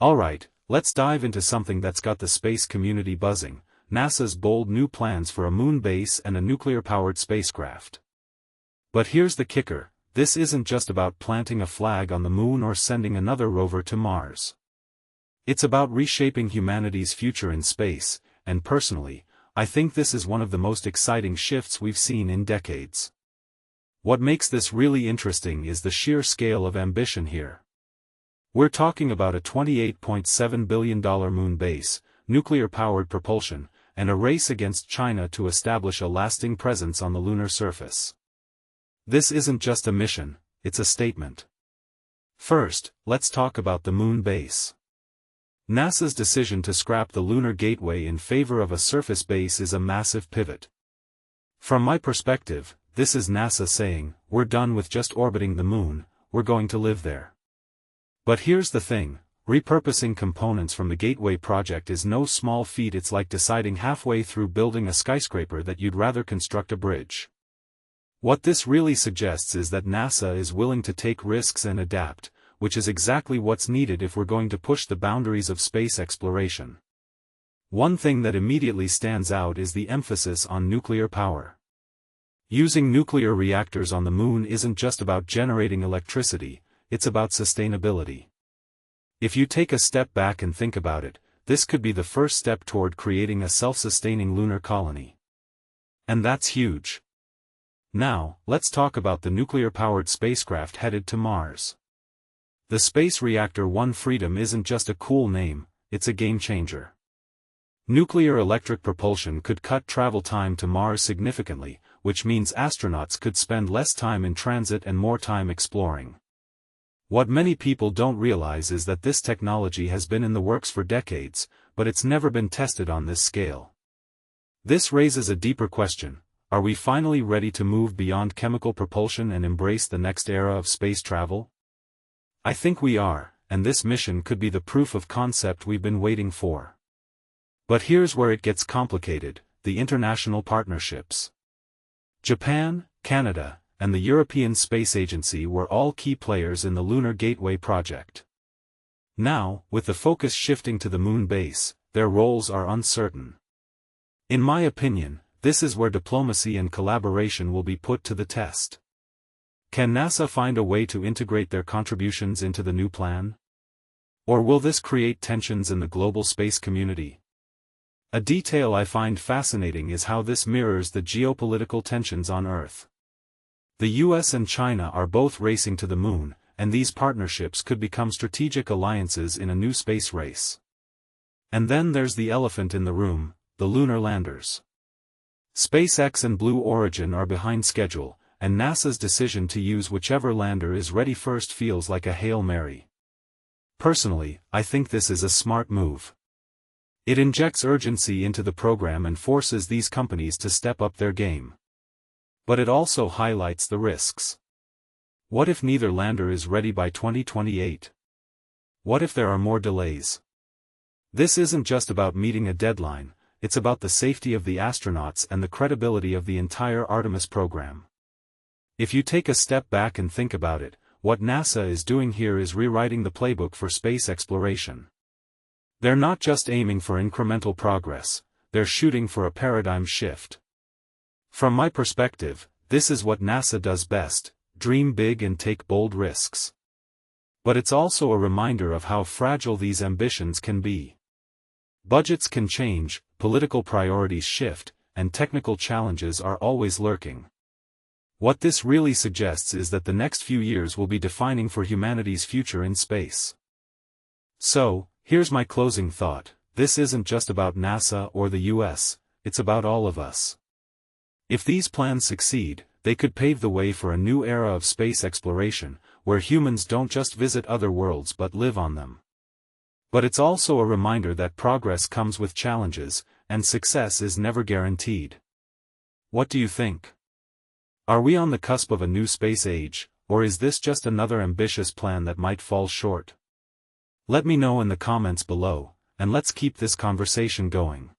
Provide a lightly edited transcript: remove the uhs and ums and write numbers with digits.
Alright, let's dive into something that's got the space community buzzing: NASA's bold new plans for a moon base and a nuclear-powered spacecraft. But here's the kicker: this isn't just about planting a flag on the moon or sending another rover to Mars. It's about reshaping humanity's future in space, and personally, I think this is one of the most exciting shifts we've seen in decades. What makes this really interesting is the sheer scale of ambition here. We're talking about a $28.7 billion moon base, nuclear-powered propulsion, and a race against China to establish a lasting presence on the lunar surface. This isn't just a mission, it's a statement. First, let's talk about the moon base. NASA's decision to scrap the Lunar Gateway in favor of a surface base is a massive pivot. From my perspective, this is NASA saying, we're done with just orbiting the moon, we're going to live there. But here's the thing: repurposing components from the Gateway project is no small feat. It's like deciding halfway through building a skyscraper that you'd rather construct a bridge. What this really suggests is that NASA is willing to take risks and adapt, which is exactly what's needed if we're going to push the boundaries of space exploration. One thing that immediately stands out is the emphasis on nuclear power. Using nuclear reactors on the moon isn't just about generating electricity, it's about sustainability. If you take a step back and think about it, this could be the first step toward creating a self-sustaining lunar colony. And that's huge. Now, let's talk about the nuclear-powered spacecraft headed to Mars. The Space Reactor 1 Freedom isn't just a cool name, it's a game-changer. Nuclear electric propulsion could cut travel time to Mars significantly, which means astronauts could spend less time in transit and more time exploring. What many people don't realize is that this technology has been in the works for decades, but it's never been tested on this scale. This raises a deeper question: are we finally ready to move beyond chemical propulsion and embrace the next era of space travel? I think we are, and this mission could be the proof of concept we've been waiting for. But here's where it gets complicated: the international partnerships. Japan, Canada, and the European Space Agency were all key players in the Lunar Gateway project. Now, with the focus shifting to the moon base, their roles are uncertain. In my opinion, this is where diplomacy and collaboration will be put to the test. Can NASA find a way to integrate their contributions into the new plan? Or will this create tensions in the global space community? A detail I find fascinating is how this mirrors the geopolitical tensions on Earth. The US and China are both racing to the moon, and these partnerships could become strategic alliances in a new space race. And then there's the elephant in the room: the lunar landers. SpaceX and Blue Origin are behind schedule, and NASA's decision to use whichever lander is ready first feels like a Hail Mary. Personally, I think this is a smart move. It injects urgency into the program and forces these companies to step up their game. But it also highlights the risks. What if neither lander is ready by 2028? What if there are more delays? This isn't just about meeting a deadline, it's about the safety of the astronauts and the credibility of the entire Artemis program. If you take a step back and think about it, what NASA is doing here is rewriting the playbook for space exploration. They're not just aiming for incremental progress, they're shooting for a paradigm shift. From my perspective, this is what NASA does best: dream big and take bold risks. But it's also a reminder of how fragile these ambitions can be. Budgets can change, political priorities shift, and technical challenges are always lurking. What this really suggests is that the next few years will be defining for humanity's future in space. So, here's my closing thought: this isn't just about NASA or the US, it's about all of us. If these plans succeed, they could pave the way for a new era of space exploration, where humans don't just visit other worlds but live on them. But it's also a reminder that progress comes with challenges, and success is never guaranteed. What do you think? Are we on the cusp of a new space age, or is this just another ambitious plan that might fall short? Let me know in the comments below, and let's keep this conversation going.